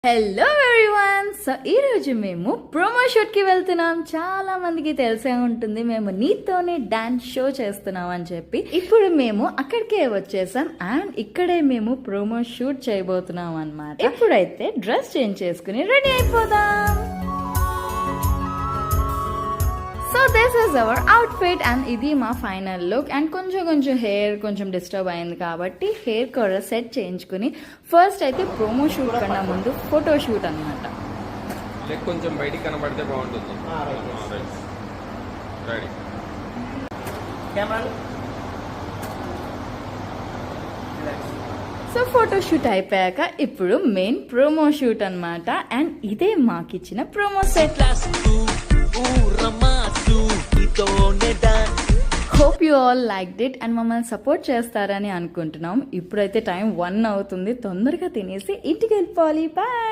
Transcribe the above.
Hello everyone. So ఈ రోజు మేము ప్రోమో షూట్ కి వెళ్తున్నాం. చాలా మందికి తెలిసే ఉంటుంది మేము నీతోనే డాన్స్ షో చేస్తున్నాం అని చెప్పి. ఇప్పుడు మేము అక్కడికే వచ్చేసాం అండ్ ఇక్కడే మేము ప్రోమో షూట్ చేయబోతున్నాం అన్నమాట. ఇప్పుడైతే డ్రెస్ చేంజ్ చేసుకుని రెడీ అయిపోదాం. So this is our outfit and ఇది మా ఫైనల్ లుక్. అండ్ కొంచెం హెయిర్ కొంచెం డిస్టర్బ్ అయింది కాబట్టి హెయిర్ కూడా సెట్ చేయించుకుని ఫస్ట్ అయితే ప్రోమో షూట్ కన్నా ముందు ఫోటో షూట్ అనమాట. కొంచెం బయటికి కనబడితే బాగుంటుంది. సో ఫోటో షూట్ అయిపోయాక ఇప్పుడు మెయిన్ ప్రోమో షూట్ అనమాట. అండ్ ఇదే మాకిచ్చిన promo set. Hope you all liked it and మమ్మల్ని సపోర్ట్ చేస్తారని అనుకుంటున్నాం. ఇప్పుడైతే టైం 1 అవుతుంది. తొందరగా తినేసి ఇంటికి వెళ్ళిపోవాలి. బాయ్.